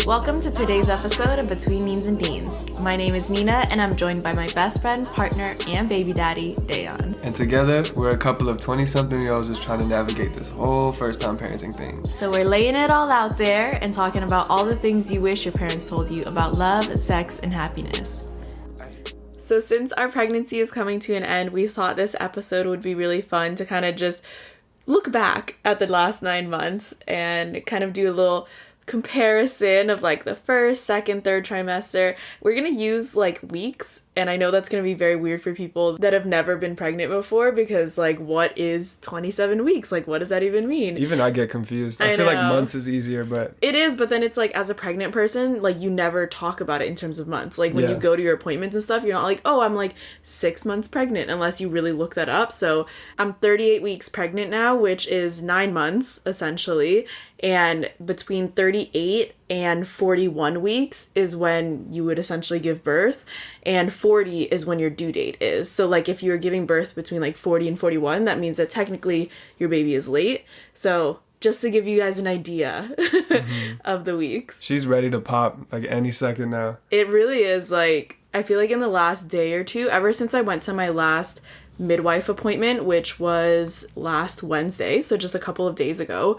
Welcome to today's episode of Between Neens and Deens. My name is Nina, and I'm joined by my best friend, partner, and baby daddy, Dayon. And together, we're a couple of 20-something-year-olds just trying to navigate this whole first-time parenting thing. So we're laying it all out there and talking about all the things you wish your parents told you about love, sex, and happiness. So since our pregnancy is coming to an end, we thought this episode would be really fun to kind of just look back at the last 9 months and kind of do a little comparison of like the first, second, third trimester. We're gonna use like weeks, and I know that's gonna be very weird for people that have never been pregnant before, because like, what is 27 weeks? Like, what does that even mean? Even I get confused. I feel like months is easier, but it is. But then it's like, as a pregnant person, like, you never talk about it in terms of months. Like when you go to your appointments and stuff, you're not like, oh, I'm like 6 months pregnant, unless you really look that up. So I'm 38 weeks pregnant now, which is 9 months essentially. And between 38 and 41 weeks is when you would essentially give birth. And 40 is when your due date is. So like, if you were giving birth between like 40 and 41, that means that technically your baby is late. So just to give you guys an idea of the weeks. She's ready to pop like any second now. It really is. Like, I feel like in the last day or two, ever since I went to my last midwife appointment, which was last Wednesday, so just a couple of days ago,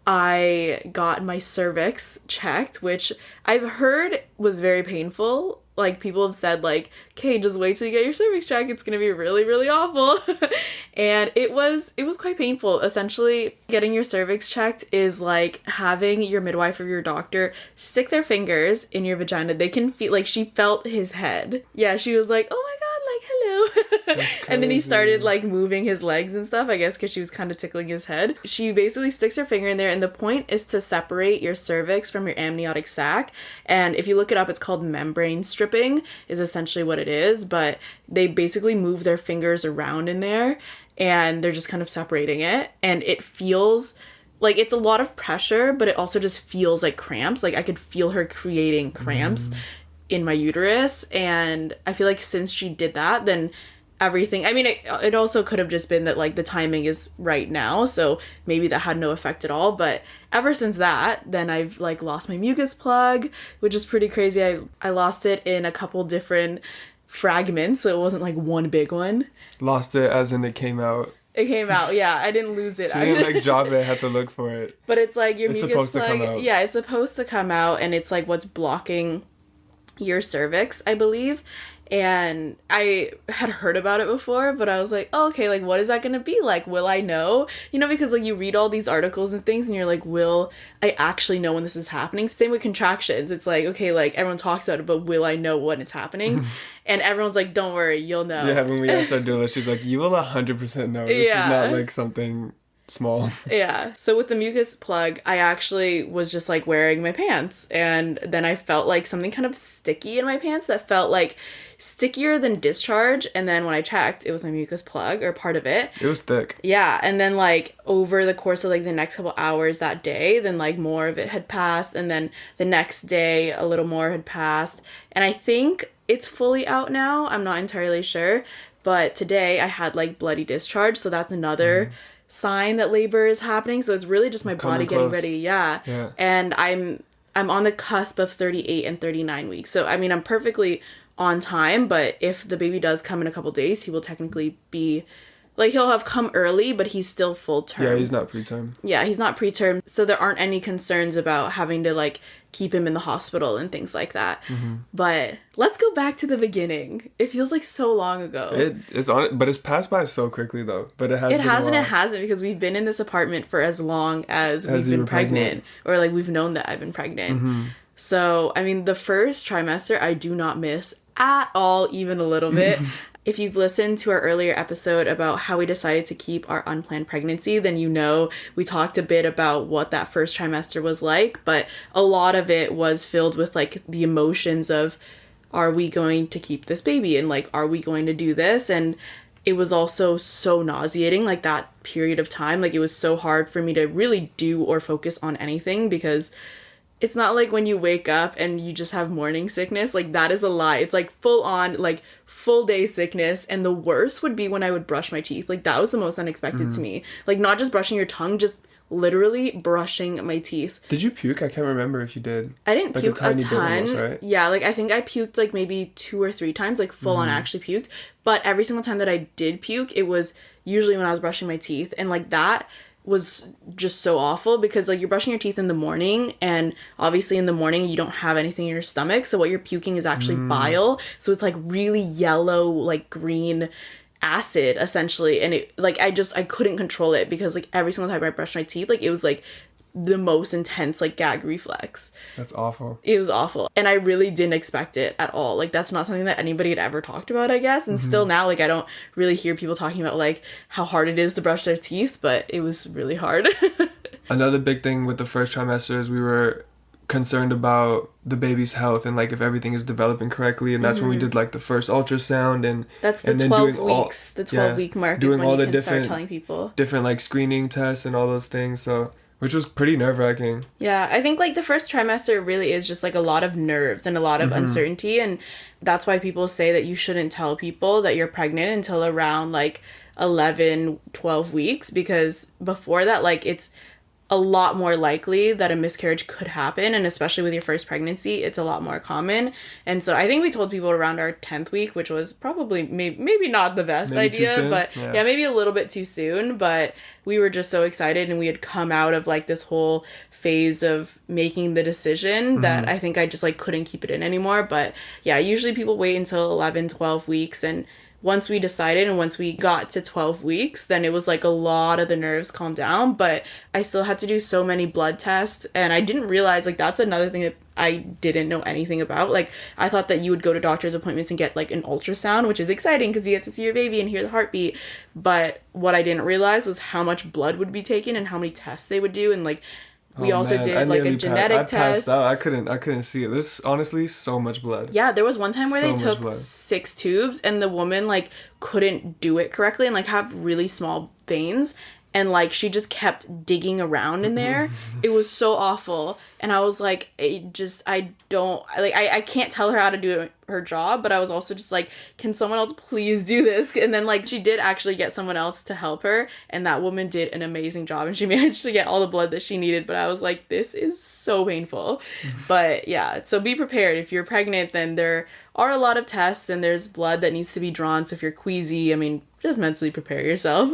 I got my cervix checked, which I've heard was very painful. Like, people have said, like, okay, just wait till you get your cervix checked. It's going to be really, really awful. And it was quite painful. Essentially, getting your cervix checked is like having your midwife or your doctor stick their fingers in your vagina. They can feel, like, she felt his head. Yeah, she was like, oh my God, like, hello. And then he started like moving his legs and stuff, I guess, because she was kind of tickling his head. She basically sticks her finger in there, and the point is to separate your cervix from your amniotic sac. And if you look it up, it's called membrane stripping is essentially what it is. But they basically move their fingers around in there, and they're just kind of separating it. And it feels like it's a lot of pressure, but it also just feels like cramps. Like, I could feel her creating cramps in my uterus. And I feel like since she did that, then everything, I mean, it also could have just been that like the timing is right now, so maybe that had no effect at all. But ever since that, then I've like lost my mucus plug, which is pretty crazy. I lost it in a couple different fragments, so it wasn't like one big one. Lost it as in it came out. It came out, yeah. I didn't lose it. She didn't like drop it, had to look for it. But it's like your mucus supposed plug, to come out. Yeah, it's supposed to come out, and it's like what's blocking your cervix, I believe. And I had heard about it before, but I was like, oh, okay, like, what is that gonna be like? Will I know? You know, because like you read all these articles and things and you're like, will I actually know when this is happening? Same with contractions. It's like, okay, like everyone talks about it, but will I know when it's happening? And everyone's like, don't worry, you'll know. Yeah, when we asked our doula, she's like, you will 100% know. This is not like something small. Yeah. So with the mucus plug, I actually was just like wearing my pants, and then I felt like something kind of sticky in my pants that felt like stickier than discharge. And then when I checked, it was my mucus plug, or part of it. It was thick. Yeah. And then like over the course of like the next couple hours that day, then like more of it had passed, and then the next day a little more had passed, and I think it's fully out now. I'm not entirely sure, but today I had like bloody discharge, so that's another sign that labor is happening. So it's really just my body getting ready. Yeah. And I'm on the cusp of 38 and 39 weeks. So I mean, I'm perfectly on time, but if the baby does come in a couple days, he will technically be like, he'll have come early, but he's still full term. Yeah, he's not preterm. Yeah, he's not preterm. So there aren't any concerns about having to like keep him in the hospital and things like that. But let's go back to the beginning. It feels like so long ago. But it's passed by so quickly though. But it hasn't, because we've been in this apartment for as long as we've been pregnant. Or like we've known that I've been pregnant. So, I mean, the first trimester I do not miss at all, even a little bit. If you've listened to our earlier episode about how we decided to keep our unplanned pregnancy, then you know we talked a bit about what that first trimester was like, but a lot of it was filled with like the emotions of, are we going to keep this baby? And like, are we going to do this? And it was also so nauseating, like that period of time. Like, it was so hard for me to really do or focus on anything, because it's not like when you wake up and you just have morning sickness. Like, that is a lie. It's like full on, like full day sickness. And the worst would be when I would brush my teeth. Like, that was the most unexpected to me. Like, not just brushing your tongue, just literally brushing my teeth. Did you puke? I can't remember if you did. I didn't like puke a ton. Almost, right? Yeah, like I think I puked like maybe 2 or 3 times, like full on actually puked. But every single time that I did puke, it was usually when I was brushing my teeth. And like that was just so awful because like you're brushing your teeth in the morning, and obviously in the morning you don't have anything in your stomach, so what you're puking is actually bile, so it's like really yellow, like green acid essentially, and it like I couldn't control it because like every single time I brushed my teeth, like it was like the most intense like gag reflex. That's awful. It was awful, and I really didn't expect it at all. Like that's not something that anybody had ever talked about, I guess, and still now like I don't really hear people talking about like how hard it is to brush their teeth, but it was really hard. Another big thing with the first trimester is we were concerned about the baby's health and like if everything is developing correctly, and that's when we did like the first ultrasound, and that's the 12 weeks, the 12-week mark is when all you can start telling people different like screening tests and all those things, so which was pretty nerve-wracking. Yeah, I think like the first trimester really is just like a lot of nerves and a lot of uncertainty, and that's why people say that you shouldn't tell people that you're pregnant until around like 11, 12 weeks, because before that like it's a lot more likely that a miscarriage could happen, and especially with your first pregnancy, it's a lot more common. And so I think we told people around our 10th week, which was probably maybe not the best idea, but yeah, maybe a little bit too soon, but we were just so excited, and we had come out of like this whole phase of making the decision that I think I just like couldn't keep it in anymore. But yeah, usually people wait until 11, 12 weeks, and once we decided and once we got to 12 weeks, then it was like a lot of the nerves calmed down, but I still had to do so many blood tests, and I didn't realize, like, that's another thing that I didn't know anything about. Like, I thought that you would go to doctor's appointments and get like an ultrasound, which is exciting because you get to see your baby and hear the heartbeat, but what I didn't realize was how much blood would be taken and how many tests they would do, and like we also did like a genetic test. I passed out. I couldn't see it. There's honestly so much blood. Yeah, there was one time where they took 6 tubes, and the woman like couldn't do it correctly and like have really small veins, and like she just kept digging around in there. It was so awful, and I was like, I can't tell her how to do her job, but I was also just like, can someone else please do this? And then like she did actually get someone else to help her, and that woman did an amazing job, and she managed to get all the blood that she needed, but I was like, this is so painful. But yeah, so be prepared. If you're pregnant, then there are a lot of tests, and there's blood that needs to be drawn, so if you're queasy, I mean, just mentally prepare yourself.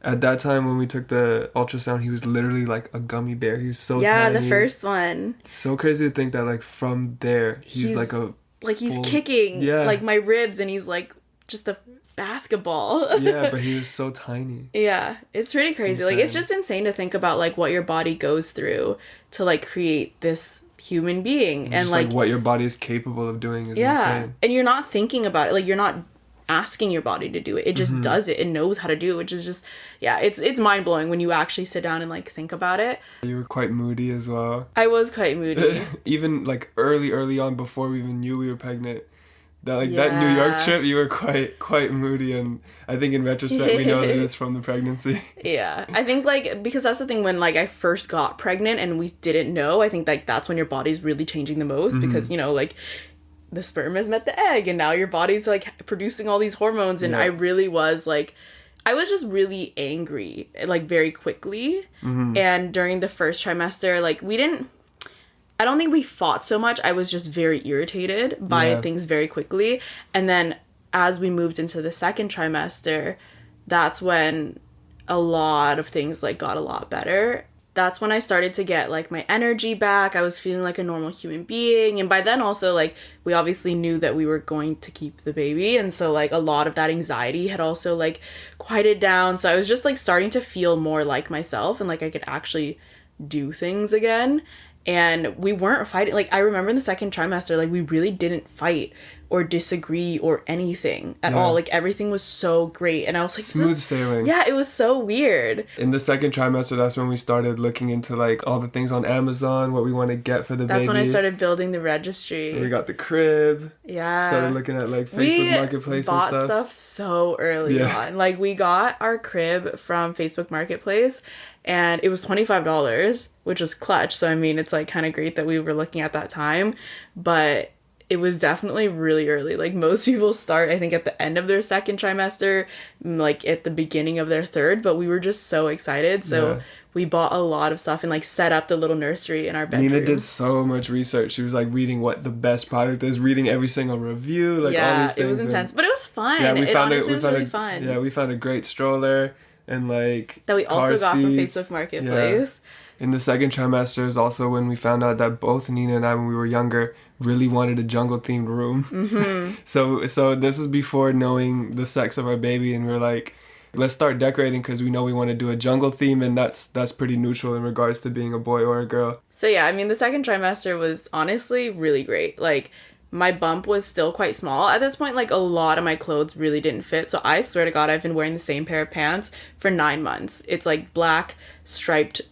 At that time when we took the ultrasound, he was literally like a gummy bear. He was so tiny. Yeah, the first one. It's so crazy to think that like from there, he's like a... Like he's kicking like my ribs, and he's like just a basketball. Yeah, but he was so tiny. Yeah, it's pretty crazy. Like it's just insane to think about like what your body goes through to like create this human being, and like what your body is capable of doing is insane. And you're not thinking about it. Like you're not asking your body to do it. It just does it. It knows how to do it, which is just, yeah, it's mind-blowing when you actually sit down and like think about it. You were quite moody as well. I was quite moody. Even like early on, before we even knew we were pregnant, that New York trip, you were quite moody, and I think in retrospect we know that it's from the pregnancy. Yeah, I think like because that's the thing, when like I first got pregnant and we didn't know, I think like that's when your body's really changing the most, because you know, like the sperm has met the egg, and now your body's like producing all these hormones, and I really was like, I was just really angry like very quickly. And during the first trimester, like I don't think we fought so much. I was just very irritated by things very quickly. And then as we moved into the second trimester, that's when a lot of things like got a lot better. That's when I started to get like my energy back. I was feeling like a normal human being. And by then also like we obviously knew that we were going to keep the baby. And so like a lot of that anxiety had also like quieted down. So I was just like starting to feel more like myself, and like I could actually do things again. And we weren't fighting. Like, I remember in the second trimester, like, we really didn't fight or disagree or anything at all. Like, everything was so great. And I was like, smooth sailing. Yeah, it was so weird. In the second trimester, that's when we started looking into, like, all the things on Amazon, what we want to get for the baby. That's when I started building the registry. And we got the crib. Yeah. Started looking at, like, Facebook Marketplace and stuff. We bought stuff so early on. Like, we got our crib from Facebook Marketplace, and it was $25, which was clutch. So, I mean, it's, like, kind of great that we were looking at that time. But it was definitely really early. Like most people start, I think, at the end of their second trimester, like at the beginning of their third, but we were just so excited. So we bought a lot of stuff and like set up the little nursery in our bedroom. Nina did so much research. She was like reading what the best product is, reading every single review, like all these things. It was intense, but it was fun. Yeah, It honestly was really fun. Yeah, we found a great stroller and like that we also got from seats. Facebook Marketplace. Yeah. In the second trimester is also when we found out that both Nina and I, when we were younger, really wanted a jungle themed room. Mm-hmm. So this was before knowing the sex of our baby, and we're like, let's start decorating because we know we want to do a jungle theme, and that's pretty neutral in regards to being a boy or a girl. So yeah, I mean, the second trimester was honestly really great. Like, my bump was still quite small. At this point, like, a lot of my clothes really didn't fit. So I swear to God, I've been wearing the same pair of pants for 9 months. It's like black, striped,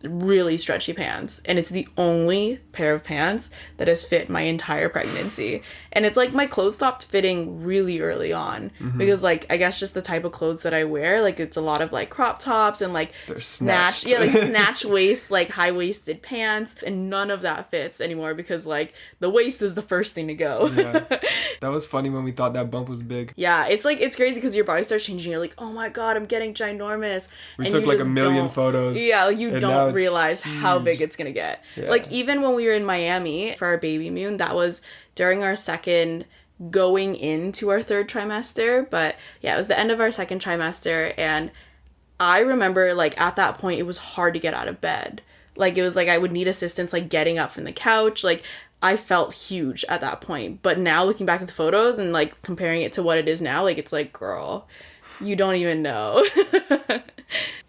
really stretchy pants, and it's the only pair of pants that has fit my entire pregnancy. And it's like my clothes stopped fitting really early on because, like, I guess just the type of clothes that I wear, like, it's a lot of like crop tops and like snatched snatch waist, like high-waisted pants, and none of that fits anymore because like the waist is the first thing to go. That was funny when we thought that bump was big. Yeah, it's like, it's crazy because your body starts changing. You're like, oh my God, I'm getting ginormous. We took like a million photos. Yeah, like, you don't realize how big it's gonna get. Like, even when we were in Miami for our baby moon, that was during our second going into our third trimester. But yeah, it was the end of our second trimester, and I remember, like, at that point it was hard to get out of bed. Like, it was like I would need assistance, like, getting up from the couch. Like, I felt huge at that point. But now looking back at the photos and like comparing it to what it is now, like, it's like, girl, you don't even know.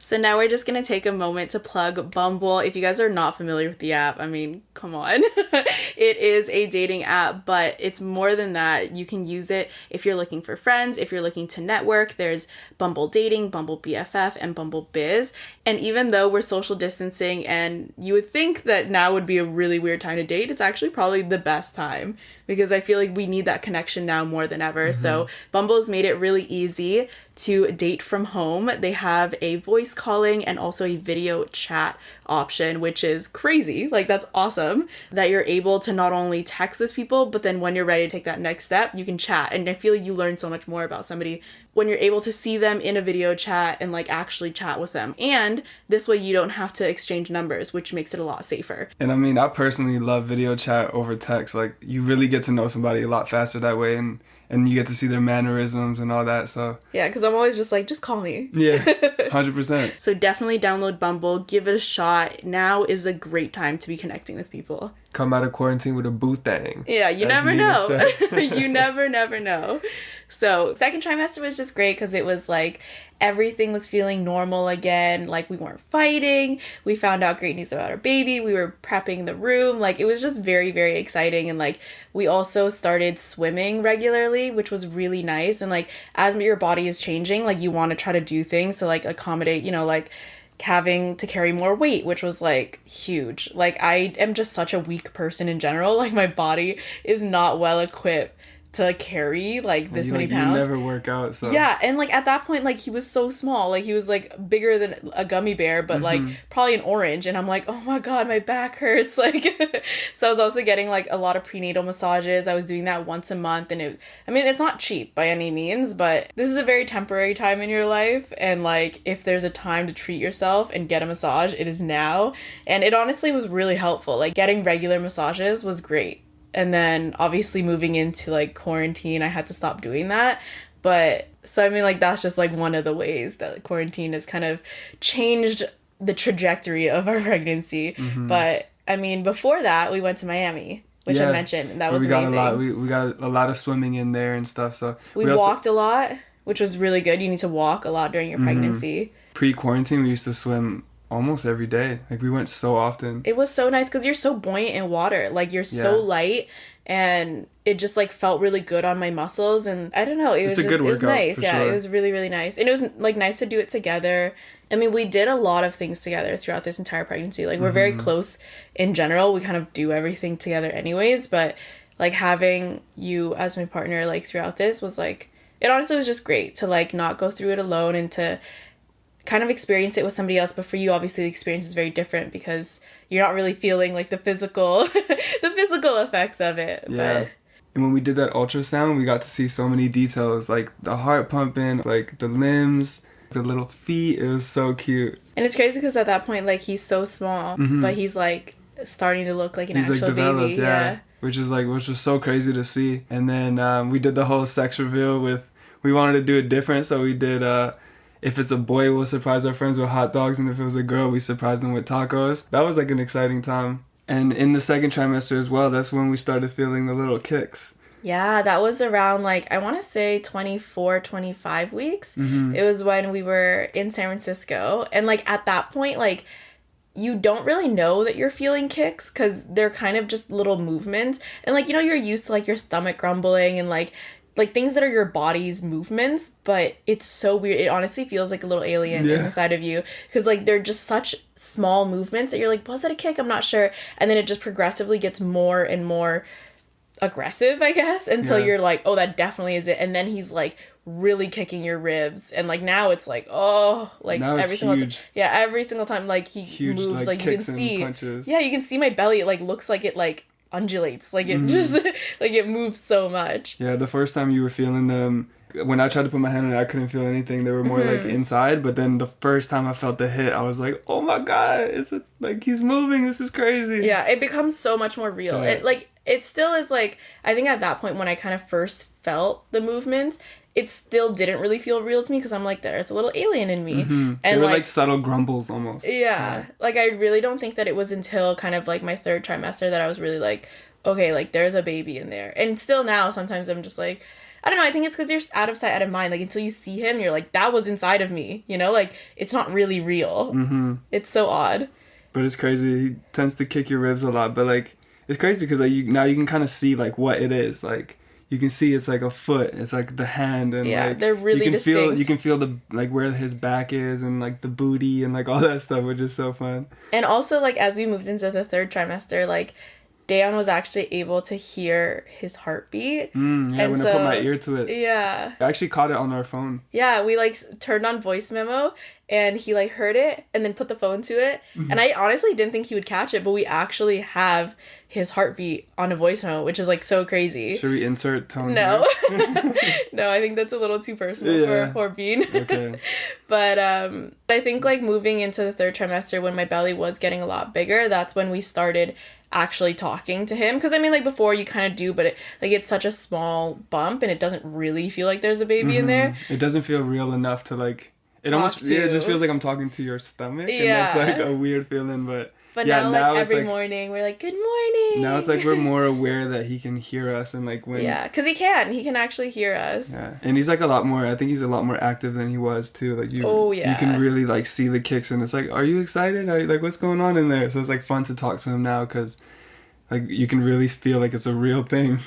So now we're just going to take a moment to plug Bumble. If you guys are not familiar with the app, I mean, come on. It is a dating app, but it's more than that. You can use it if you're looking for friends, if you're looking to network. There's Bumble Dating, Bumble BFF, and Bumble Biz. And even though we're social distancing and you would think that now would be a really weird time to date, it's actually probably the best time because I feel like we need that connection now more than ever. So Bumble has made it really easy to date from home. They have a voice calling and also a video chat option, which is crazy. Like, that's awesome that you're able to not only text with people, but then when you're ready to take that next step, you can chat. And I feel like you learn so much more about somebody when you're able to see them in a video chat and like actually chat with them. And this way you don't have to exchange numbers, which makes it a lot safer. And I mean, I personally love video chat over text. Like, you really get to know somebody a lot faster that way, and you get to see their mannerisms and all that. So yeah, because I'm always just like, just call me. Yeah, 100%. So definitely download Bumble, give it a shot. Now is a great time to be connecting with people. Come out of quarantine with a boo thing. Yeah, you never know. You never know. So second trimester was just great because it was like everything was feeling normal again. Like, we weren't fighting. We found out great news about our baby. We were prepping the room. Like, it was just very, very exciting. And like, we also started swimming regularly, which was really nice. And like, as your body is changing, like, you want to try to do things to like accommodate, you know, like having to carry more weight, which was like huge. Like, I am just such a weak person in general. Like, my body is not well equipped to carry like this many pounds. You never work out, so yeah. And like, at that point, like, he was so small. Like, he was like bigger than a gummy bear, but like probably an orange. And I'm like, oh my God, my back hurts. Like, so I was also getting like a lot of prenatal massages. I was doing that once a month, and it's not cheap by any means, but this is a very temporary time in your life. And like, if there's a time to treat yourself and get a massage, it is now. And it honestly was really helpful. Like, getting regular massages was great. And then obviously moving into like quarantine, I had to stop doing that. But so, I mean, like, that's just like one of the ways that like, quarantine has kind of changed the trajectory of our pregnancy. But I mean, before that, we went to Miami, which I mentioned, and that was amazing. We got a lot of swimming in there and stuff. So we walked a lot, which was really good. You need to walk a lot during your pregnancy. Pre-quarantine, we used to swim almost every day. Like, we went so often. It was so nice because you're so buoyant in water. Like, you're so light, and it just like felt really good on my muscles. And I don't know, it was nice. Yeah, sure. It was really, really nice. And it was like nice to do it together. I mean, we did a lot of things together throughout this entire pregnancy. Like, we're very close in general. We kind of do everything together anyways, but like, having you as my partner like throughout this was like, it honestly was just great to like not go through it alone and to kind of experience it with somebody else. But for you, obviously, the experience is very different because you're not really feeling like the physical effects of it. Yeah. And when we did that ultrasound, we got to see so many details, like the heart pumping, like the limbs, the little feet. It was so cute. And it's crazy because at that point, like, he's so small, but he's, like, starting to look like an actual developed, baby. Yeah. Which was so crazy to see. And then we did the whole sex reveal we wanted to do it different, so we did, if it's a boy, we'll surprise our friends with hot dogs, and if it was a girl, we surprised them with tacos. That was, like, an exciting time. And in the second trimester as well, that's when we started feeling the little kicks. Yeah, that was around, like, I want to say 24, 25 weeks. It was when we were in San Francisco. And, like, at that point, like, you don't really know that you're feeling kicks because they're kind of just little movements. And, like, you know, you're used to, like, your stomach grumbling and, like things that are your body's movements, but it's so weird. It honestly feels like a little alien is inside of you because, like, they're just such small movements that you're like, was that a kick? I'm not sure. And then it just progressively gets more and more aggressive, I guess, until you're like, oh, that definitely is it. And then he's, like, really kicking your ribs, and, like, now it's like, oh, like, now every single time, every single time, like, he huge, moves, like you can see, punches. you can see my belly. It, like, looks like it, like, undulates, like, it just like, it moves so much. Yeah, the first time you were feeling them, when I tried to put my hand on it, I couldn't feel anything. They were more like inside, but then the first time I felt the hit, I was like, oh my god, is it like he's moving? This is crazy. Yeah, it becomes so much more real. It, like, it still is, like, I think at that point when I kind of first felt the movements, it still didn't really feel real to me because I'm like, there's a little alien in me. And they were like subtle grumbles almost. Yeah. Like, I really don't think that it was until kind of, like, my third trimester that I was really like, okay, like, there's a baby in there. And still now, sometimes I'm just like, I don't know, I think it's because you're out of sight, out of mind. Like, until you see him, you're like, that was inside of me. You know? Like, it's not really real. It's so odd. But it's crazy. He tends to kick your ribs a lot. But, like, it's crazy because, like, now you can kind of see, like, what it is. Like, you can see it's like a foot, it's like the hand, and like they're really distinct. You can feel the, like, where his back is, and like the booty and like all that stuff, which is so fun. And also, like, as we moved into the third trimester, like, Dayon was actually able to hear his heartbeat. When I put my ear to it. Yeah. I actually caught it on our phone. Yeah, we, like, turned on voice memo, and he, like, heard it, and then put the phone to it. And I honestly didn't think he would catch it, but we actually have his heartbeat on a voice memo, which is, like, so crazy. Should we insert tone? No. No, I think that's a little too personal for Bean. Okay. But I think, like, moving into the third trimester when my belly was getting a lot bigger, that's when we started actually talking to him. Because, I mean, like, before you kind of do, but it's such a small bump, and it doesn't really feel like there's a baby in there. It doesn't feel real enough to, like, it just feels like I'm talking to your stomach. And that's, like, a weird feeling, but now, like, every morning we're like, good morning. Now it's like we're more aware that he can hear us, and, like, when... Yeah, because he can actually hear us. Yeah, and he's, like, I think he's a lot more active than he was, too. Like, you can really, like, see the kicks, and it's like, are you excited? Like, what's going on in there? So it's, like, fun to talk to him now, because, like, you can really feel like it's a real thing.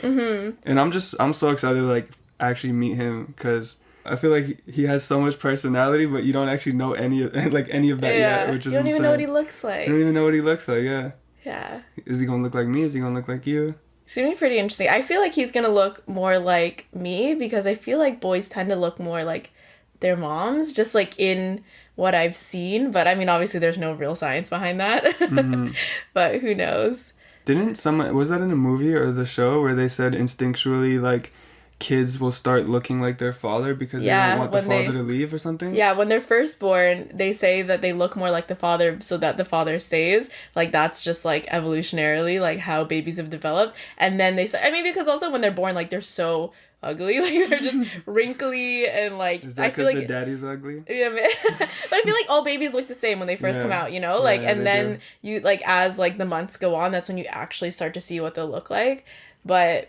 And I'm so excited to, like, actually meet him, because I feel like he has so much personality, but you don't actually know any of that yet, which is insane. You don't even know what he looks like. You don't even know what he looks like, yeah. Yeah. Is he gonna look like me? Is he gonna look like you? It's gonna be pretty interesting. I feel like he's gonna look more like me, because I feel like boys tend to look more like their moms, just, like, in what I've seen. But, I mean, obviously there's no real science behind that. But who knows? Was that in a movie or the show where they said instinctually, like, kids will start looking like their father because they don't want the father to leave or something? Yeah, when they're first born, they say that they look more like the father so that the father stays. Like, that's just, like, evolutionarily, like, how babies have developed. And then they say, I mean, because also when they're born, like, they're so ugly. Like, they're just wrinkly and, like... Is that because the daddy's ugly? Yeah, but I feel like all babies look the same when they first come out, you know? Like, and then you, like, as, like, the months go on, that's when you actually start to see what they'll look like. But...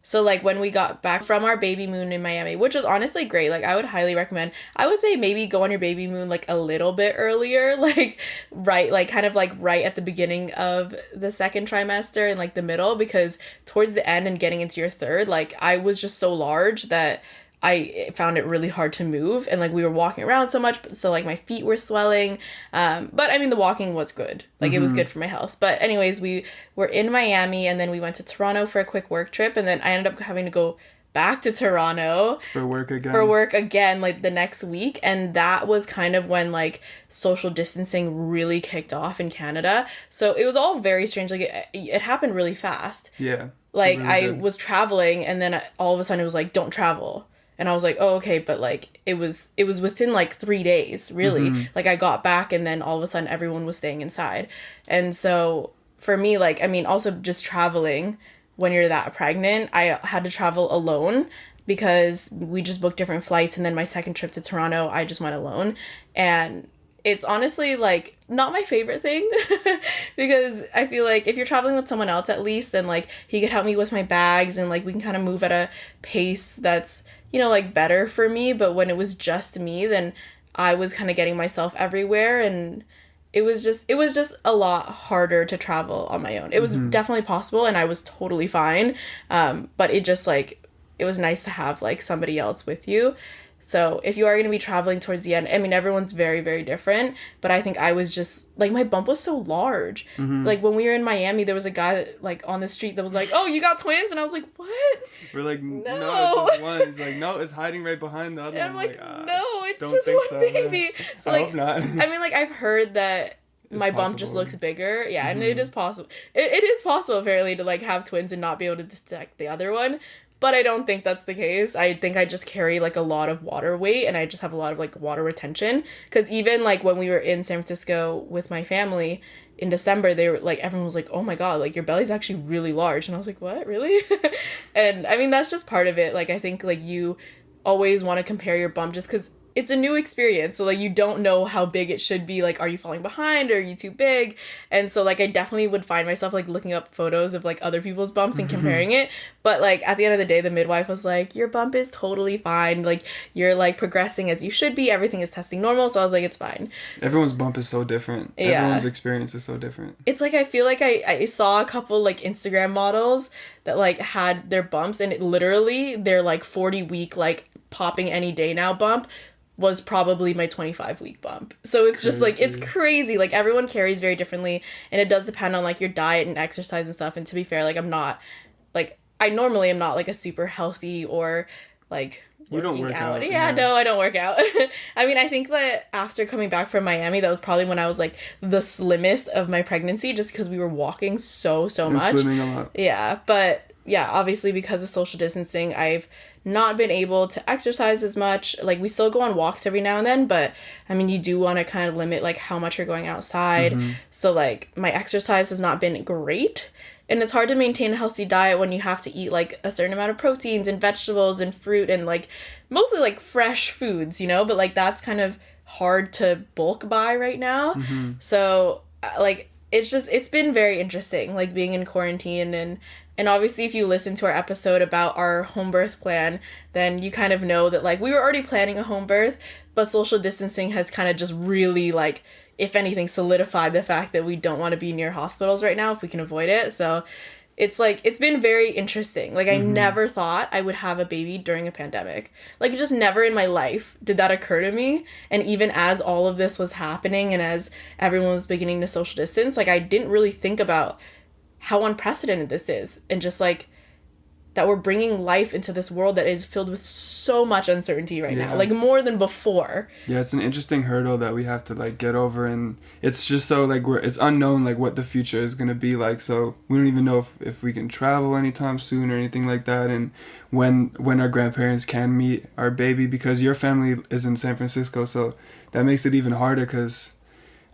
So, like, when we got back from our baby moon in Miami, which was honestly great, like, I would highly recommend, I would say maybe go on your baby moon, like, a little bit earlier, like, right at the beginning of the second trimester and, like, the middle, because towards the end and getting into your third, like, I was just so large that I found it really hard to move, and, like, we were walking around so much, so, like, my feet were swelling, but, I mean, the walking was good, like, it was good for my health. But anyways, we were in Miami, and then we went to Toronto for a quick work trip, and then I ended up having to go back to Toronto for work again, like, the next week. And that was kind of when, like, social distancing really kicked off in Canada, so it was all very strange. Like, it happened really fast. Like, really I did. was traveling, and then all of a sudden it was like, don't travel. And I was like, oh, okay, but like it was within like 3 days, really. Like, I got back, and then all of a sudden everyone was staying inside. And so for me, like, I mean, also just traveling when you're that pregnant, I had to travel alone because we just booked different flights, and then my second trip to Toronto, I just went alone. And it's honestly like not my favorite thing because I feel like if you're traveling with someone else, at least, then like he could help me with my bags, and like we can kind of move at a pace that's, you know, like better for me. But when it was just me, then I was kind of getting myself everywhere, and it was just a lot harder to travel on my own. It was definitely possible, and I was totally fine. But it just like it was nice to have like somebody else with you. So if you are going to be traveling towards the end, I mean, everyone's very, very different, but I think I was just, like, my bump was so large. Like, when we were in Miami, there was a guy, that, like, on the street that was like, oh, you got twins? And I was like, what? We're like, no, it's just one. He's like, no, it's hiding right behind the other And I'm one. like, no, it's just one baby. So, I like, hope not. I mean, like, I've heard that my bump just looks bigger. Yeah, and it is possible. It is possible, apparently, to, like, have twins and not be able to detect the other one. But I don't think that's the case. I think I just carry, like, a lot of water weight, and I just have a lot of, like, water retention. Because even, like, when we were in San Francisco with my family in December, they were, like, everyone was like, oh my god, like, your belly's actually really large. And I was like, what? Really? And, I mean, that's just part of it. Like, I think, like, you always want to compare your bump just because it's a new experience. So, like, you don't know how big it should be. Like, are you falling behind? Are you too big? And so, like, I definitely would find myself, like, looking up photos of, like, other people's bumps and comparing it. But, like, at the end of the day, the midwife was like, your bump is totally fine. Like, you're, like, progressing as you should be. Everything is testing normal. So I was like, it's fine. Everyone's bump is so different. Yeah. Everyone's experience is so different. It's like, I feel like I saw a couple, like, Instagram models that, like, had their bumps, and it literally, their, like, 40-week, like, popping any day now bump was probably my 25-week bump. So it's just like, it's crazy. Like, everyone carries very differently, and it does depend on, like, your diet and exercise and stuff. And to be fair, like, I'm not, like, I normally am not, like, a super healthy or, like, you don't work out. Yeah, no, I don't work out. I mean, I think that after coming back from Miami, that was probably when I was, like, the slimmest of my pregnancy, just because we were walking so much. Swimming a lot. Yeah, but yeah, obviously because of social distancing, I've not been able to exercise as much. Like, we still go on walks every now and then, but I mean, you do want to kind of limit, like, how much you're going outside. So, like, my exercise has not been great, and it's hard to maintain a healthy diet when you have to eat, like, a certain amount of proteins and vegetables and fruit and, like, mostly, like, fresh foods, you know, but, like, that's kind of hard to bulk buy right now. So, like, it's been very interesting, like, being in quarantine. And obviously, if you listen to our episode about our home birth plan, then you kind of know that, like, we were already planning a home birth, but social distancing has kind of just really, like, if anything, solidified the fact that we don't want to be near hospitals right now if we can avoid it. So it's, like, it's been very interesting. Like, I never thought I would have a baby during a pandemic. Like, just never in my life did that occur to me. And even as all of this was happening and as everyone was beginning to social distance, like, I didn't really think about how unprecedented this is, and just, like, that we're bringing life into this world that is filled with so much uncertainty right now, like, more than before. Yeah, it's an interesting hurdle that we have to, like, get over, and it's just so, like, it's unknown, like, what the future is going to be like, so we don't even know if we can travel anytime soon or anything like that, and when our grandparents can meet our baby, because your family is in San Francisco, so that makes it even harder, because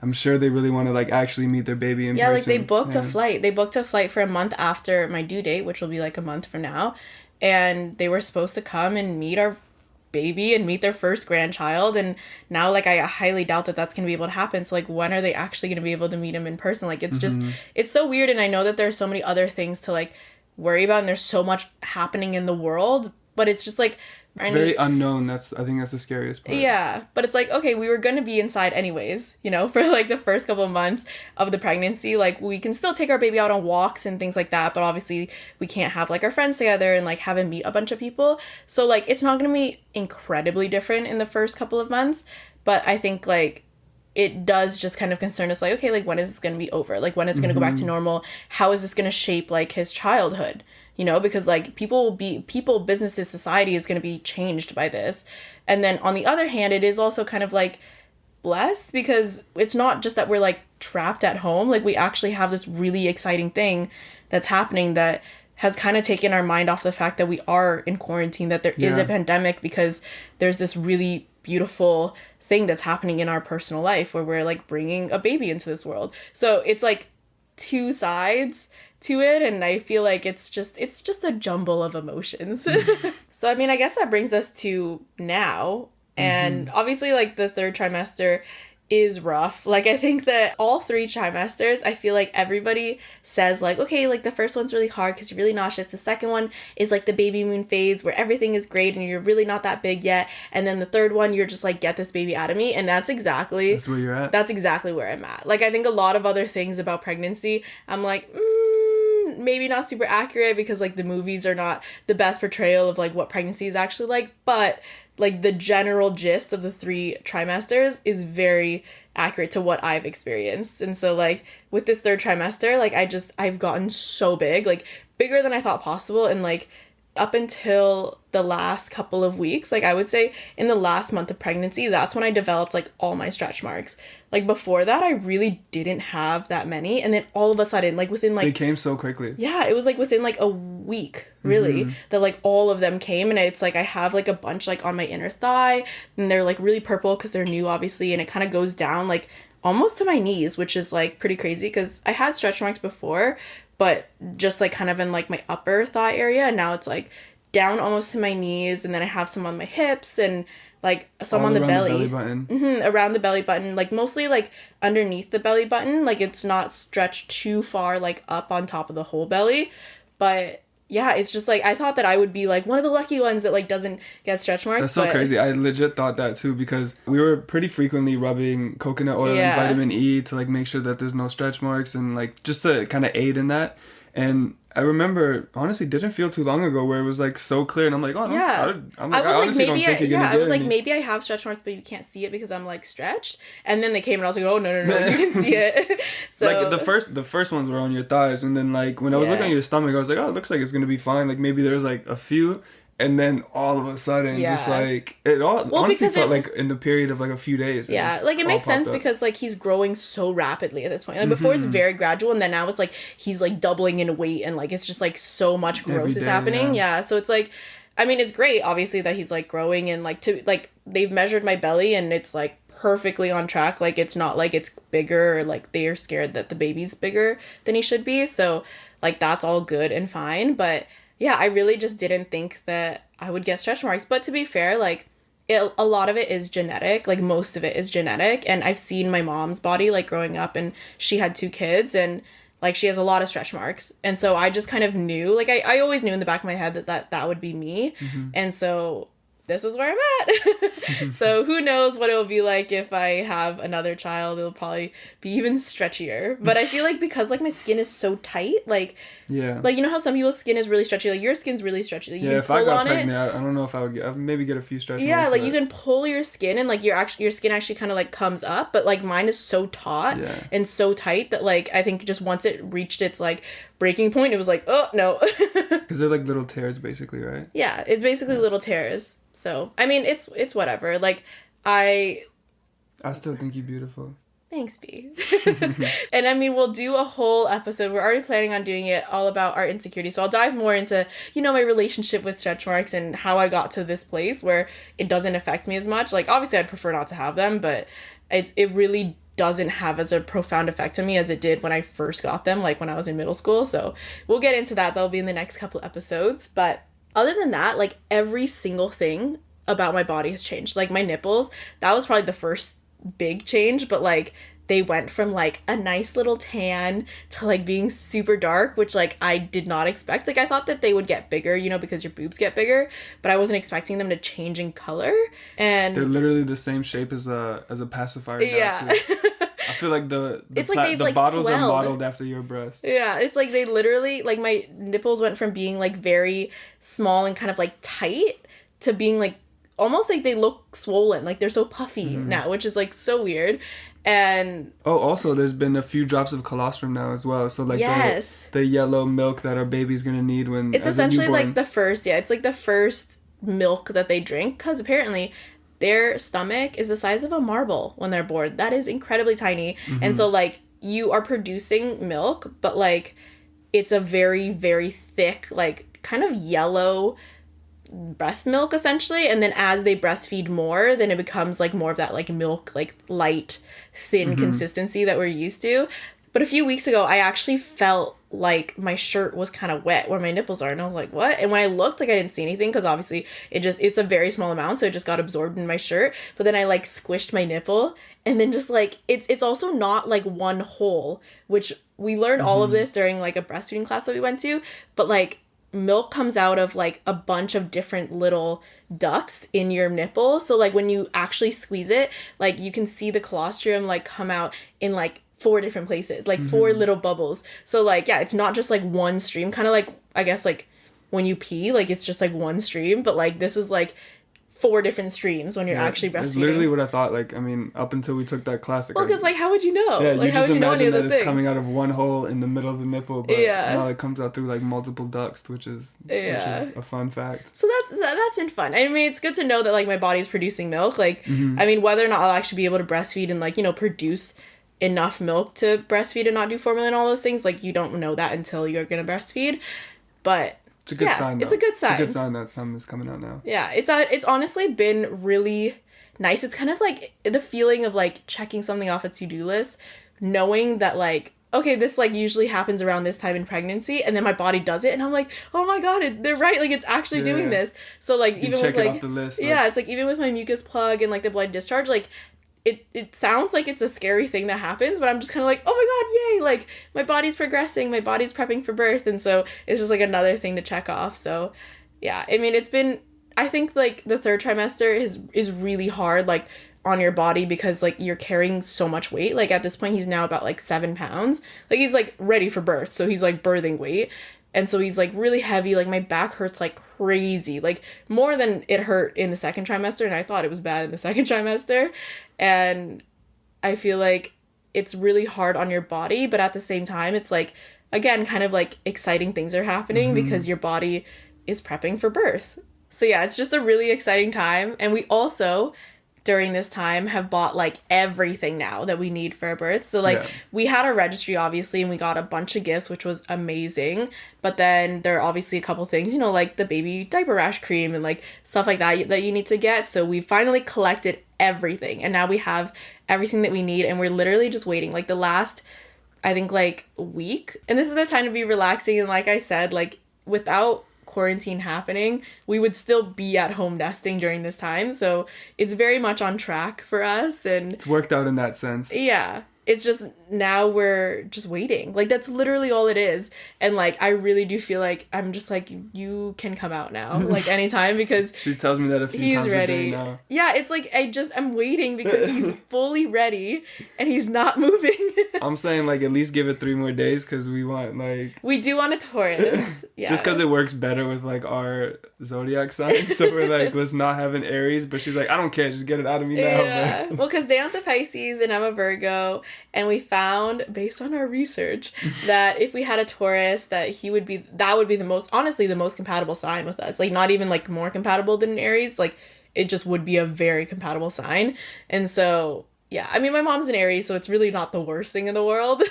I'm sure they really want to, like, actually meet their baby in person. Yeah, like, they booked a flight. They booked a flight for a month after my due date, which will be, like, a month from now. And they were supposed to come and meet our baby and meet their first grandchild. And now, like, I highly doubt that that's going to be able to happen. So, like, when are they actually going to be able to meet him in person? Like, it's just, it's so weird. And I know that there's so many other things to, like, worry about. And there's so much happening in the world. But it's just, like, it's very unknown. I think that's the scariest part. Yeah, but it's like, okay, we were going to be inside anyways, you know, for, like, the first couple of months of the pregnancy. Like, we can still take our baby out on walks and things like that, but obviously we can't have, like, our friends together and, like, have him meet a bunch of people. So, like, it's not going to be incredibly different in the first couple of months, but I think, like, it does just kind of concern us, like, okay, like, when is this going to be over? Like, when is it going to go back to normal? How is this going to shape, like, his childhood? You know, because, like, people, businesses, society is going to be changed by this. And then on the other hand, it is also kind of, like, blessed, because it's not just that we're, like, trapped at home. Like, we actually have this really exciting thing that's happening that has kind of taken our mind off the fact that we are in quarantine, that there is a pandemic, because there's this really beautiful thing that's happening in our personal life where we're like bringing a baby into this world. So it's like two sides to it, and I feel like it's just a jumble of emotions. So I mean, I guess that brings us to now, and obviously like the third trimester is rough. Like, I think that all 3 trimesters, I feel like everybody says like, okay, like the first one's really hard because you're really nauseous. The second one is like the baby moon phase where everything is great and you're really not that big yet. And then the third one, you're just like, get this baby out of me. And that's where you're at. That's exactly where I'm at. Like, I think a lot of other things about pregnancy, I'm like, maybe not super accurate, because like the movies are not the best portrayal of like what pregnancy is actually like, but like the general gist of the 3 trimesters is very accurate to what I've experienced. And so like with this third trimester, like I've gotten so big, like bigger than I thought possible. And like up until the last couple of weeks, like I would say in the last month of pregnancy, that's when I developed like all my stretch marks. Like before that, I really didn't have that many. And then all of a sudden, like within like... They came so quickly. Yeah, it was like within like a week, really, that like all of them came. And it's like I have like a bunch like on my inner thigh, and they're like really purple because they're new, obviously. And it kind of goes down like almost to my knees, which is like pretty crazy because I had stretch marks before, but just like kind of in like my upper thigh area. And now it's like down almost to my knees. And then I have some on my hips and like some all on the around belly. The belly button. Around the belly button, like mostly like underneath the belly button. Like it's not stretched too far like up on top of the whole belly. But yeah, it's just like I thought that I would be like one of the lucky ones that like doesn't get stretch marks. That's so crazy. I legit thought that too, because we were pretty frequently rubbing coconut oil and vitamin E to like make sure that there's no stretch marks, and like just to kind of aid in that. And I remember, honestly, didn't feel too long ago where it was like so clear, and I'm like, oh no, I honestly don't think you're gonna get any. Maybe I have stretch marks, but you can't see it because I'm like stretched. And then they came and I was like, oh no, you can see it. So like the first ones were on your thighs, and then like when I was looking at your stomach, I was like, oh, it looks like it's gonna be fine. Like maybe there's like a few. And then all of a sudden, just like it all honestly felt like in the period of like a few days. Yeah, like it makes sense because like he's growing so rapidly at this point. Like before it's very gradual, and then now it's like he's like doubling in weight, and like it's just like so much growth is happening. Yeah, so it's like, I mean, it's great obviously that he's like growing, and like to like they've measured my belly and it's like perfectly on track. Like it's not like it's bigger or like they're scared that the baby's bigger than he should be. So like that's all good and fine, but. Yeah, I really just didn't think that I would get stretch marks. But to be fair, like, a lot of it is genetic. Like, most of it is genetic. And I've seen my mom's body, like, growing up. And she had 2 kids. And, like, she has a lot of stretch marks. And so I just kind of knew. Like, I always knew in the back of my head that would be me. And so this is where I'm at. So who knows what it will be like if I have another child. It'll probably be even stretchier. But I feel like because like my skin is so tight, like like you know how some people's skin is really stretchy, like your skin's really stretchy. Like, if I got pregnant, I don't know if I would I'd maybe get a few stretch marks. Yeah, like you can pull your skin and like your skin actually kind of like comes up, but like mine is so taut and so tight that like I think just once it reached its like breaking point, it was like, oh no. Because they're like little tears basically, right? Yeah, it's basically little tears. So, I mean, it's whatever. Like, I still think you're beautiful. Thanks, B. And I mean, we'll do a whole episode. We're already planning on doing it all about our insecurities. So I'll dive more into, you know, my relationship with stretch marks and how I got to this place where it doesn't affect me as much. Like, obviously, I'd prefer not to have them, but it really doesn't have as a profound effect on me as it did when I first got them, like when I was in middle school. So we'll get into that. That'll be in the next couple episodes. But other than that, like every single thing about my body has changed. Like my nipples, that was probably the first big change, but like they went from like a nice little tan to like being super dark, which like I did not expect. Like I thought that they would get bigger, you know, because your boobs get bigger, but I wasn't expecting them to change in color. And they're literally the same shape as a pacifier. Yeah. I feel like the like bottles swelled. are modeled after your breast. Yeah, it's like they literally, like my nipples went from being like very small and kind of like tight to being like almost like they look swollen, like they're so puffy now, which is like so weird. And also there's been a few drops of colostrum now as well, so like the yellow milk that our baby's gonna need when it's essentially like the first it's like the first milk that they drink, because apparently their stomach is the size of a marble when they're born. That is incredibly tiny. And so like you are producing milk, but like it's a very, very thick, like, kind of yellow breast milk, essentially. And then as they breastfeed more, then it becomes, like, more of that, like, milk, like, light, thin consistency that we're used to. But a few weeks ago, I actually felt like my shirt was kind of wet where my nipples are. And I was like, what? And when I looked, like, I didn't see anything because obviously it's a very small amount. So it just got absorbed in my shirt. But then I, like, squished my nipple. And then just, like, it's also not, like, one hole, which we learned all of this during, like, a breastfeeding class that we went to. But, like, milk comes out of, like, a bunch of different little ducts in your nipple. So, like, when you actually squeeze it, like, you can see the colostrum, like, come out in, like, 4 different places, like 4 little bubbles. So, like, yeah, it's not just, like, one stream, kind of like, I guess, like, when you pee, like, it's just, like, one stream, but, like, this is, like, 4 different streams when you're actually breastfeeding. That's literally what I thought, like, I mean, up until we took that class. Well, because, like, how would you know? Yeah, like, you how just would you know any imagine of that those it's things? coming out of one hole in the middle of the nipple, but now it comes out through, like, multiple ducts, which is a fun fact. So that's been fun. I mean, it's good to know that, like, my body's producing milk. Like, I mean, whether or not I'll actually be able to breastfeed and, like, you know, produce enough milk to breastfeed and not do formula and all those things, like, you don't know that until you're gonna breastfeed. But it's a good sign, though. It's a good sign. It's a good sign that some is coming out now. Yeah, it's honestly been really nice. It's kind of like the feeling of, like, checking something off a to-do list, knowing that, like, okay, this, like, usually happens around this time in pregnancy, and then my body does it, and I'm like, oh my god, they're right, like, it's actually doing this. So, like, even with, like, off the list, like, it's like, even with my mucus plug and, like, the blood discharge, like, it sounds like it's a scary thing that happens, but I'm just kind of like, oh my god, yay, like, my body's progressing, my body's prepping for birth, and so it's just, like, another thing to check off. So, yeah, I mean, it's been, I think, like, the 3rd trimester is really hard, like, on your body because, like, you're carrying so much weight. Like, at this point, he's now about, like, 7 pounds. Like, he's, like, ready for birth, so he's, like, birthing weight. And so he's, like, really heavy. Like, my back hurts like crazy. Like, more than it hurt in the 2nd trimester. And I thought it was bad in the 2nd trimester. And I feel like it's really hard on your body. But at the same time, it's, like, again, kind of, like, exciting things are happening because your body is prepping for birth. So, yeah, it's just a really exciting time. And we also, during this time, have bought, like, everything now that we need for a birth. So, like, we had our registry, obviously, and we got a bunch of gifts, which was amazing. But then there are obviously a couple things, you know, like the baby diaper rash cream and, like, stuff like that you need to get. So we finally collected everything. And now we have everything that we need. And we're literally just waiting. Like, the last, I think, like, week. And this is the time to be relaxing. And like I said, like, without quarantine happening, we would still be at home nesting during this time, so it's very much on track for us, and it's worked out in that sense. Yeah, it's just now we're just waiting. Like, that's literally all it is. And, like, I really do feel like I'm just like, you can come out now, like, anytime, because she tells me that a few times a day now. Yeah, it's like I'm waiting because he's fully ready and he's not moving. I'm saying, like, at least give it 3 more days because we want, like, we do want a Taurus. Yeah, just because it works better with, like, our zodiac signs. So we're like, let's not have an Aries, but she's like, I don't care, just get it out of me now. Yeah, well, because Dan's a Pisces and I'm a Virgo, and we found, based on our research, that if we had a Taurus, that would be the most, honestly, the most compatible sign with us. Like, not even, like, more compatible than an Aries. Like, it just would be a very compatible sign. And so, yeah, I mean, my mom's an Aries, so it's really not the worst thing in the world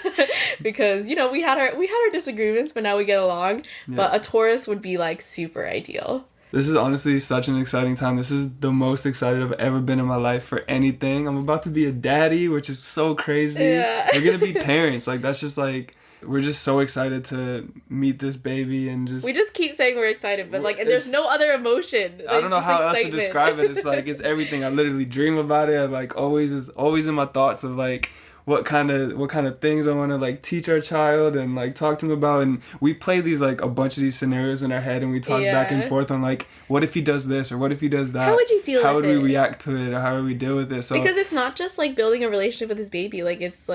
because, you know, we had our disagreements, but now we get along. Yeah. But a Taurus would be, like, super ideal. This is honestly such an exciting time. This is the most excited I've ever been in my life for anything. I'm about to be a daddy, which is so crazy. Yeah. We're going to be parents. Like, that's just, like, we're just so excited to meet this baby and just... We just keep saying we're excited, but, like, there's no other emotion. I don't know how else to describe it. It's, like, it's everything. I literally dream about it. I, like, always in my thoughts of, like, what kind of things I want to, like, teach our child and, like, talk to him about. And we play these, like, a bunch of these scenarios in our head, and we talk back and forth on, like, what if he does this or what if he does that? How would you deal with it? How would we react to it, or how would we deal with it? So, because it's not just, like, building a relationship with his baby. Like, it's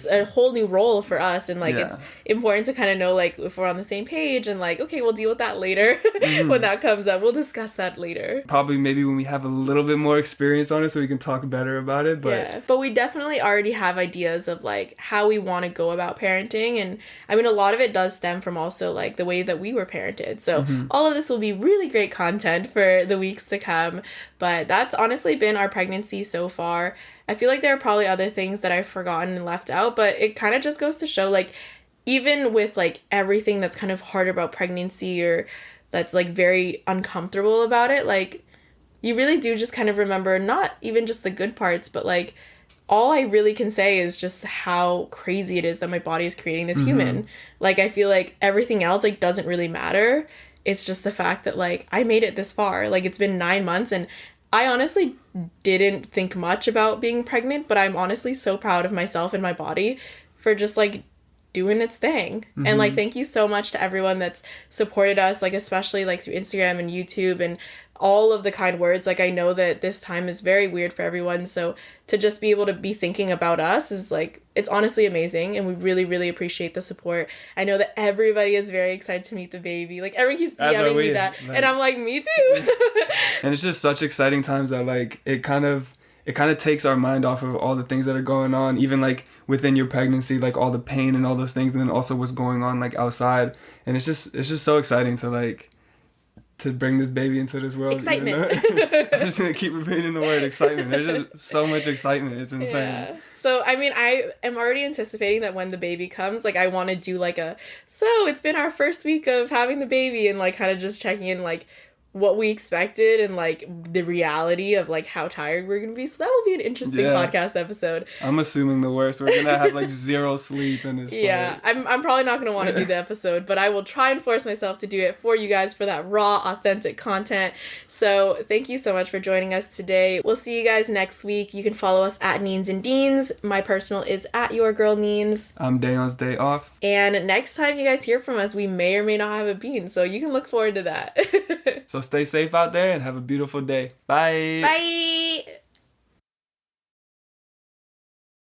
a whole new role for us, and, like, it's important to kind of know, like, if we're on the same page, and, like, okay, we'll deal with that later. When that comes up, we'll discuss that later. Probably maybe when we have a little bit more experience on it, so we can talk better about it. But we definitely already have ideas of, like, how we want to go about parenting. And I mean, a lot of it does stem from also, like, the way that we were parented. So all of this will be really great content for the weeks to come. But that's honestly been our pregnancy so far. I feel like there are probably other things that I've forgotten and left out, but it kind of just goes to show, like, even with like everything that's kind of hard about pregnancy or that's like very uncomfortable about it, like you really do just kind of remember not even just the good parts, but like all I really can say is just how crazy it is that my body is creating this human. Like, I feel like everything else, like, doesn't really matter. It's just the fact that, like, I made it this far. Like, it's been 9 months, and I honestly didn't think much about being pregnant, but I'm honestly so proud of myself and my body for just, like, doing its thing. And, like, thank you so much to everyone that's supported us, like, especially, like, through Instagram and YouTube and all of the kind words. Like, I know that this time is very weird for everyone, so to just be able to be thinking about us is like, it's honestly amazing, and we really, really appreciate the support. I know that everybody is very excited to meet the baby. Like, everyone keeps DMing me that, like, and I'm like, me too. And it's just such exciting times that, like, it kind of takes our mind off of all the things that are going on, even like within your pregnancy, like all the pain and all those things, and then also what's going on like outside. And it's just so exciting to like to bring this baby into this world. Excitement. I'm just gonna keep repeating the word excitement. There's just so much excitement. It's insane. Yeah. So, I mean, I am already anticipating that when the baby comes, like, I want to do, like, so it's been our first week of having the baby, and, like, kind of just checking in, like, what we expected and, like, the reality of, like, how tired we're going to be. So that will be an interesting podcast episode. I'm assuming the worst. We're going to have, like, zero sleep. And it's I'm probably not going to want to do the episode, but I will try and force myself to do it for you guys for that raw, authentic content. So thank you so much for joining us today. We'll see you guys next week. You can follow us at Neens Deens. My personal is at Your Girl Neens. I'm Dayon's Day Off. And next time you guys hear from us, we may or may not have a bean, so you can look forward to that. So stay safe out there and have a beautiful day. Bye. Bye.